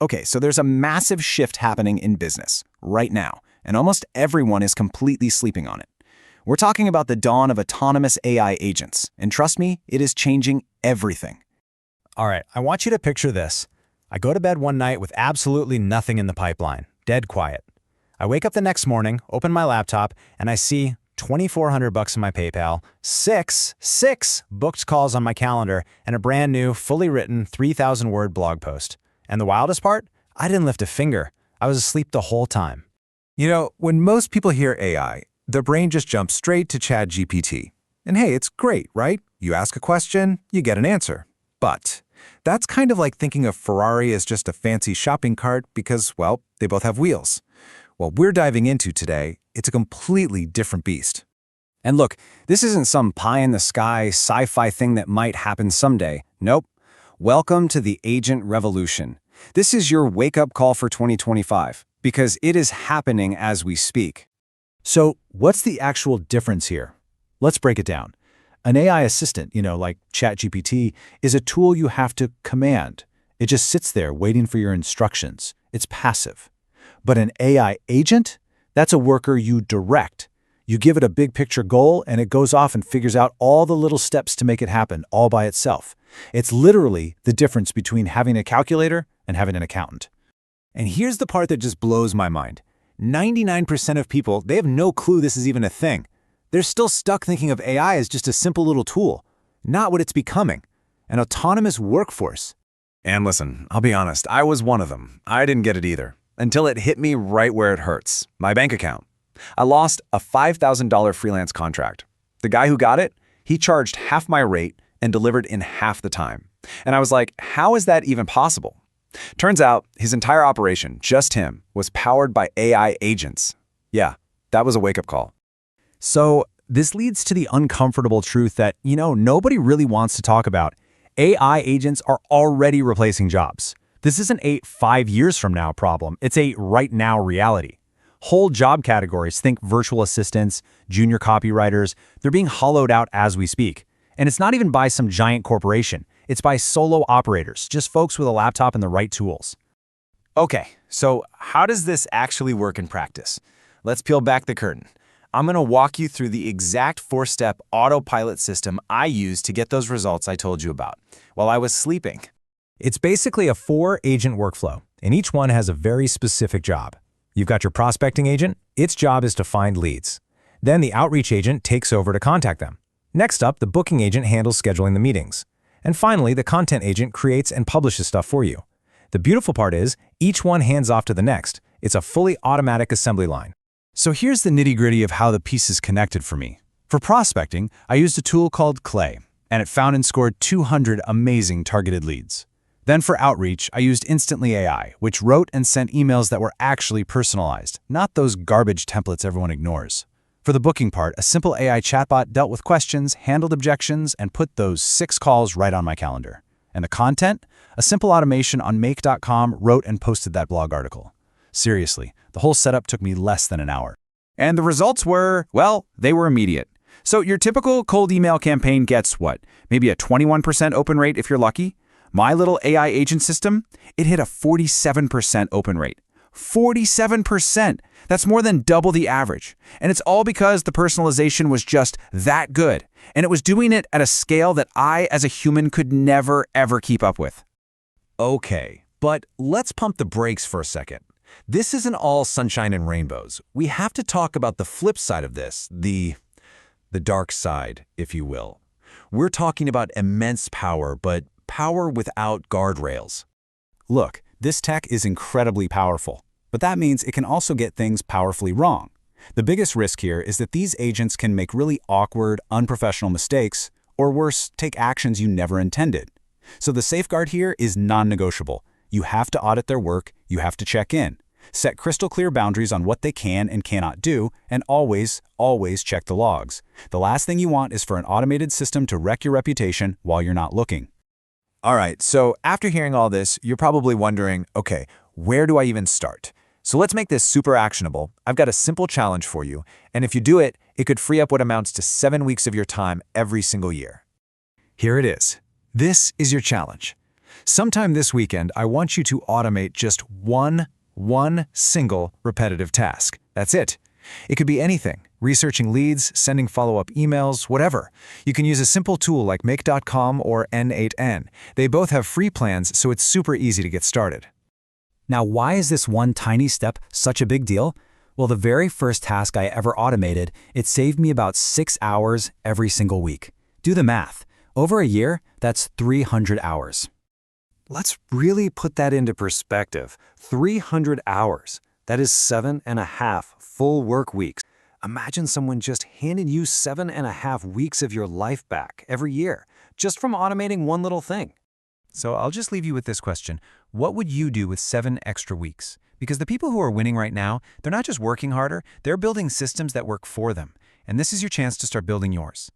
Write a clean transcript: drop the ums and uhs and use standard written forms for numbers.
Okay, so there's a massive shift happening in business right now, and almost everyone is completely sleeping on it. We're talking about the dawn of autonomous AI agents, and trust me, it is changing everything. All right, I want you to picture this. I go to bed one night with absolutely nothing in the pipeline, dead quiet. I wake up the next morning, open my laptop, and I see $2,400 in my PayPal, six booked calls on my calendar, and a brand new, fully written 3,000-word blog post. And the wildest part? I didn't lift a finger. I was asleep the whole time. You know, when most people hear AI, their brain just jumps straight to ChatGPT. And hey, it's great, right? You ask a question, you get an answer. But that's kind of like thinking of Ferrari as just a fancy shopping cart because, well, they both have wheels. What we're diving into today, it's a completely different beast. And look, this isn't some pie-in-the-sky sci-fi thing that might happen someday. Nope. Welcome to the agent revolution. This is your wake-up call for 2025, because it is happening as we speak. So what's the actual difference here? Let's break it down. An AI assistant, like ChatGPT, is a tool you have to command. It just sits there waiting for your instructions. It's passive. But an AI agent? That's a worker you direct. You give it a big picture goal, and it goes off and figures out all the little steps to make it happen all by itself. It's literally the difference between having a calculator and having an accountant. And here's the part that just blows my mind. 99% of people, they have no clue this is even a thing. They're still stuck thinking of AI as just a simple little tool, not what it's becoming, an autonomous workforce. And listen, I'll be honest, I was one of them. I didn't get it either, until it hit me right where it hurts, my bank account. I lost a $5,000 freelance contract. The guy who got it, he charged half my rate and delivered in half the time. And I was like, how is that even possible? Turns out his entire operation, just him, was powered by AI agents. Yeah, that was a wake-up call. So this leads to the uncomfortable truth that, nobody really wants to talk about. AI agents are already replacing jobs. This isn't a 5 years from now problem. It's a right now reality. Whole job categories, think virtual assistants, junior copywriters, they're being hollowed out as we speak. And it's not even by some giant corporation. It's by solo operators, just folks with a laptop and the right tools. Okay, so how does this actually work in practice? Let's peel back the curtain. I'm going to walk you through the exact 4-step autopilot system I used to get those results I told you about while I was sleeping. It's basically a 4-agent workflow, and each one has a very specific job. You've got your prospecting agent. Its job is to find leads. Then the outreach agent takes over to contact them. Next up, the booking agent handles scheduling the meetings. And finally, the content agent creates and publishes stuff for you. The beautiful part is, each one hands off to the next. It's a fully automatic assembly line. So here's the nitty-gritty of how the pieces connected for me. For prospecting, I used a tool called Clay, and it found and scored 200 amazing targeted leads. Then for outreach, I used Instantly AI, which wrote and sent emails that were actually personalized, not those garbage templates everyone ignores. For the booking part, a simple AI chatbot dealt with questions, handled objections, and put those 6 calls right on my calendar. And the content? A simple automation on make.com wrote and posted that blog article. Seriously, the whole setup took me less than an hour. And the results were, well, they were immediate. So your typical cold email campaign gets what? Maybe a 21% open rate if you're lucky? My little AI agent system, it hit a 47% open rate. 47%! That's more than double the average. And it's all because the personalization was just that good. And it was doing it at a scale that I, as a human, could never, ever keep up with. Okay, but let's pump the brakes for a second. This isn't all sunshine and rainbows. We have to talk about the flip side of this, the dark side, if you will. We're talking about immense power, but power without guardrails. Look, this tech is incredibly powerful, but that means it can also get things powerfully wrong. The biggest risk here is that these agents can make really awkward, unprofessional mistakes, or worse, take actions you never intended. So the safeguard here is non-negotiable. You have to audit their work, you have to check in. Set crystal clear boundaries on what they can and cannot do, and always, always check the logs. The last thing you want is for an automated system to wreck your reputation while you're not looking. All right, so after hearing all this, you're probably wondering, okay, where do I even start? So let's make this super actionable. I've got a simple challenge for you, and if you do it, it could free up what amounts to 7 weeks of your time every single year. Here it is. This is your challenge. Sometime this weekend, I want you to automate just one single repetitive task. That's it. It could be anything, researching leads, sending follow-up emails, whatever. You can use a simple tool like Make.com or N8N. They both have free plans, so it's super easy to get started. Now, why is this one tiny step such a big deal? Well, the very first task I ever automated, it saved me about 6 hours every single week. Do the math. Over a year, that's 300 hours. Let's really put that into perspective. 300 hours. That is 7.5 full work weeks. Imagine someone just handed you 7.5 weeks of your life back every year, just from automating one little thing. So I'll just leave you with this question. What would you do with 7 extra weeks? Because the people who are winning right now, they're not just working harder, they're building systems that work for them. And this is your chance to start building yours.